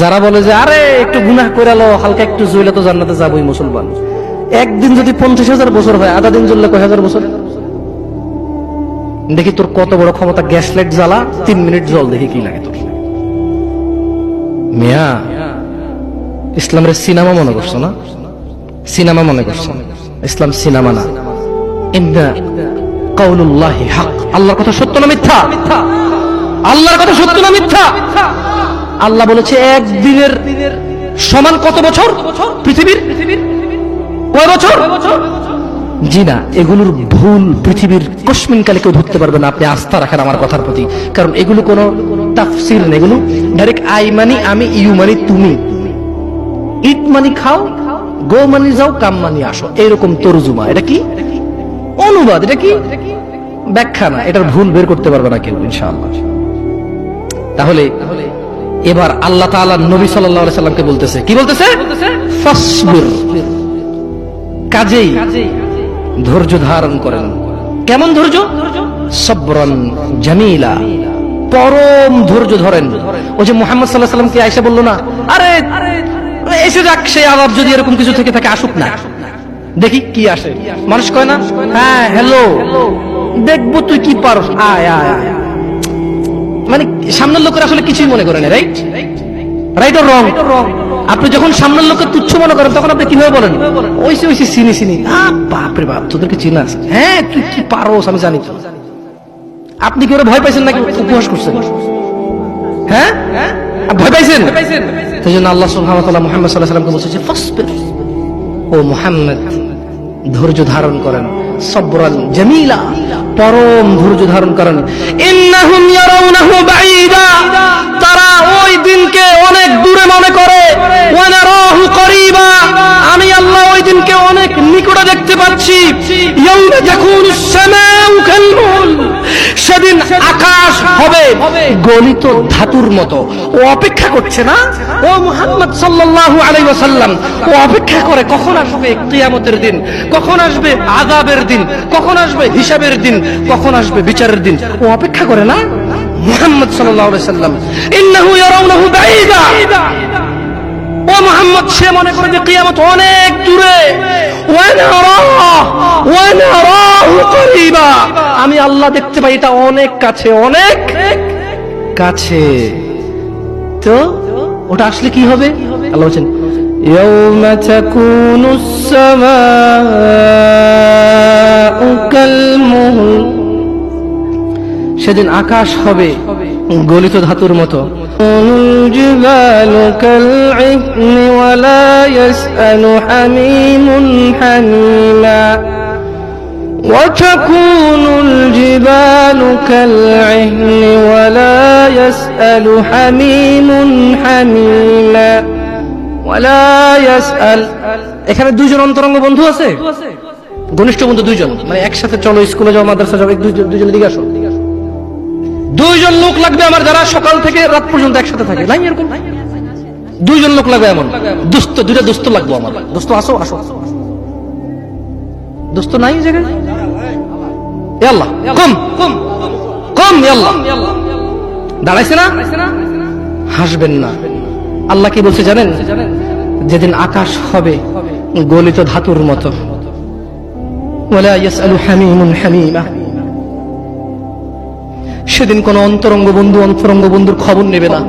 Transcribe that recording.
যারা বলে যে আরে একটু গুনাহ করে লো, হালকা একটু জ্বলে তো জান্নাতে যাবোই মুসলমান। একদিন যদি 50,000 বছর হয়, আধা দিন জ্বললে কয় হাজার বছর? দেখি তোর কত বড় ক্ষমতা, গ্যাস লাইট জ্বালা 3 মিনিট জল, দেখি কি লাগে তোর। মিয়া ইসলামের সিনেমা মনে করছো না? সিনেমা মনে করছো? ইসলাম সিনেমা না। ইন্না কাউলুল্লাহি হক, আল্লাহর কথা সত্য না মিথ্যা? আল্লাহর কথা সত্য না মিথ্যা? আল্লাহ বলেছে একদিনের সমান কত বছর পৃথিবীর? কয় বছর? জি না, এগুলোর ভুল পৃথিবীর কসমিন কালে কেউ ধরতে পারবে না। আপনি আস্থা রাখেন আমার কথার প্রতি, কারণ এগুলো কোনো তাফসির নেই, এগুলো ডাইরেক্ট আই মানি আমি, ইউ মানি তুমি, ইট মানি খাও, গো মানি যাও, কাম মানি আসো, এরকম তরজুমা। এটা কি অনুবাদ? এটা কি ব্যাখ্যা না। এটার ভুল বের করতে পারবে না কেউ ইনশাআল্লাহ। তাহলে এবার আল্লাহ তাআলা নবী সাল্লাল্লাহু আলাইহি সাল্লামকে বলতেছে, কি বলতেছে? ফাসবির, কাজেই ধৈর্য ধারণ করেন। কেমন ধৈর্য? সবরান জামিলা, পরম ধৈর্য ধরেন। ওই যে মুহাম্মদ সাল্লাল্লাহু আলাইহি সাল্লামকে আয়েশা বলল না, আরে এসে যাক সেই আযাব, যদি এরকম কিছু থেকে থাকে আসুক না, দেখি কি আসে। মানুষ কয় না, হ্যাঁ হ্যালো দেখবো তুই কি পারস, আয় আয় আয়। মানে সামনের লোকের আসলে কিছুই মনে করেন, রাইট? Right or wrong? আপনি যখন সামনের লোককে তুচ্ছ মনে করেন, তখন আপনি কিভাবে বলেন? ওইসে ওইসে চিনি চিনি, বাপরে বাপ তোদেরকে চিনা আছে, হ্যাঁ তুই কি পারোস আমি জানি তো। আপনি কি ওরা ভয় পাইছেন নাকি উপহাস করছেন? হ্যাঁ ভয় পাইছেন? সেই জন্য আল্লাহ সুবহানাহু ওয়া তাআলা মুহাম্মদ সাল্লাল্লাহু আলাইহি ওয়াসাল্লামকে বলছে ফাসবির, ও মুহাম্মদ ধৈর্য ধারণ করেন, সবরান জামিলা, পরম ধৈর্য ধারণ করেন। ইন্নাহুম ইয়ারাউনাহু বাঈদা, তারা ওই দিনকে অনেক দূরে মনে করে, ওয়া নারাহু করিবা, আমি আল্লাহ ওই দিনকে অনেক নিকটে দেখতে পাচ্ছি। ইয়াউমা তাকুনুস সামাউ কালমুল, সেদিন আকাশ হবে গলিত ধাতুর মতো। ও অপেক্ষা করছে না, ও মুহাম্মদ সাল্লাল্লাহু আলাইহি ওয়াসাল্লাম, ও অপেক্ষা করে কখন আসবে কিয়ামতের দিন, কখন আসবে আযাবের দিন, কখন আসবে হিসাবের দিন, কখন আসবে বিচারের দিন। ও অপেক্ষা করে না মুহাম্মদ সাল্লাল্লাহু আলাইহি ওয়াসাল্লাম। ইন্নাহু ইয়ারাউনাহু বাঈদা, ও মুহাম্মদ সে মনে করে যে কিয়ামত অনেক দূরে। ওয়া নারাহু করিবা, আমি আল্লাহ দেখতে পাই এটা অনেক কাছে, অনেক কাছে। তো ওটা আসলে কি হবে? আল্লাহ বলেন ইয়াউমা তাকুনুস সামাউ কালমুহল, সেদিন আকাশ হবে গলিত ধাতুর মতো। জিবালু কালইহনি ওয়া লা ইয়াসআলু হামিমুন হামিমা, ওয়া তাকুনুল জিবালু কালইহনি ওয়া লা ইয়াসআলু হামিমুন হামিমা, ওয়া লা ইয়াসআল। এখানে দুইজন অন্তরঙ্গ বন্ধু আছে, ঘনিষ্ঠ বন্ধু দুইজন, মানে একসাথে চলো স্কুলে যাও, মাদ্রাসা যাও, দুইজন দিকে আসো। দুইজন লোক লাগবে আমার, যারা সকাল থেকে রাত পর্যন্ত একসাথে থাকে। নাই এরকম দুইজন লোক লাগবে এমন দোস্ত, দুইটা দোস্ত লাগবে আমার। দোস্ত আসো আসো, দোস্ত নাই জায়গায়? আল্লাহ কম কম কম, আল্লাহ দাঁড়াইছে না, হাসবেন না। আল্লাহ কি বলছে জানেন? যেদিন আকাশ হবে গলিত ধাতুর মতো, ওয়ালা ইয়াসআলু হামিমুন হামিমা, সেদিন কোন অন্তরঙ্গ বন্ধু অন্তরঙ্গ বন্ধুর খবর নেবে না।